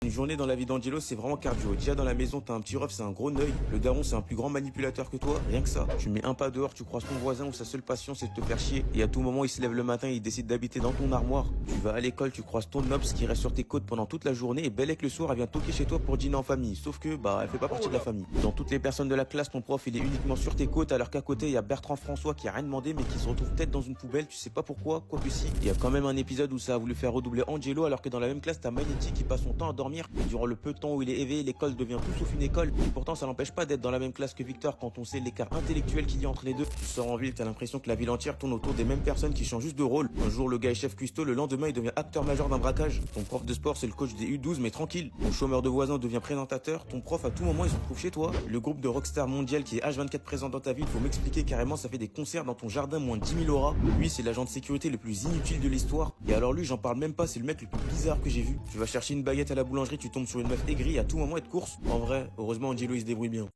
Une journée dans la vie d'Angelo, c'est vraiment cardio. Déjà dans la maison, t'as un petit ref, c'est un gros œil. Le daron, c'est un plus grand manipulateur que toi. Rien que ça. Tu mets un pas dehors, tu croises ton voisin où sa seule passion, c'est de te faire chier. Et à tout moment, il se lève le matin et il décide d'habiter dans ton armoire. Tu vas à l'école, tu croises ton obs qui reste sur tes côtes pendant toute la journée. Et Bellec le soir, elle vient toquer chez toi pour dîner en famille. Sauf que, elle fait pas partie de la famille. Dans toutes les personnes de la classe, ton prof, il est uniquement sur tes côtes. Alors qu'à côté, il y a Bertrand François qui a rien demandé, mais qui se retrouve tête dans une poubelle. Tu sais pas pourquoi, quoique si. Il y a quand même un épisode où ça a voulu faire redoubler Angelo, alors que dans la même classe, t'as Magnetti qui passe son temps à dormir. Et durant le peu de temps où il est éveillé, l'école devient tout sauf une école. Et pourtant, ça n'empêche pas d'être dans la même classe que Victor quand on sait l'écart intellectuel qu'il y a entre les deux. Tu sors en ville, t'as l'impression que la ville entière tourne autour des mêmes personnes qui changent juste de rôle. Un jour, le gars est chef cuistot, le lendemain, il devient acteur majeur d'un braquage. Ton prof de sport, c'est le coach des U12, mais tranquille. Ton chômeur de voisin devient présentateur. Ton prof, à tout moment, il se retrouve chez toi. Le groupe de rockstar mondial qui est H24 présent dans ta ville, faut m'expliquer carrément, ça fait des concerts dans ton jardin moins de 10 000 auras. Lui, c'est l'agent de sécurité le plus inutile de l'histoire. Et alors lui, j'en parle même pas, c'est le mec le plus bizarre que j'ai vu. Tu vas chercher une baguette à la boulangerie, tu tombes sur une meuf aigrie, à tout moment, elle te course. En vrai, heureusement, Angelo, il se débrouille bien.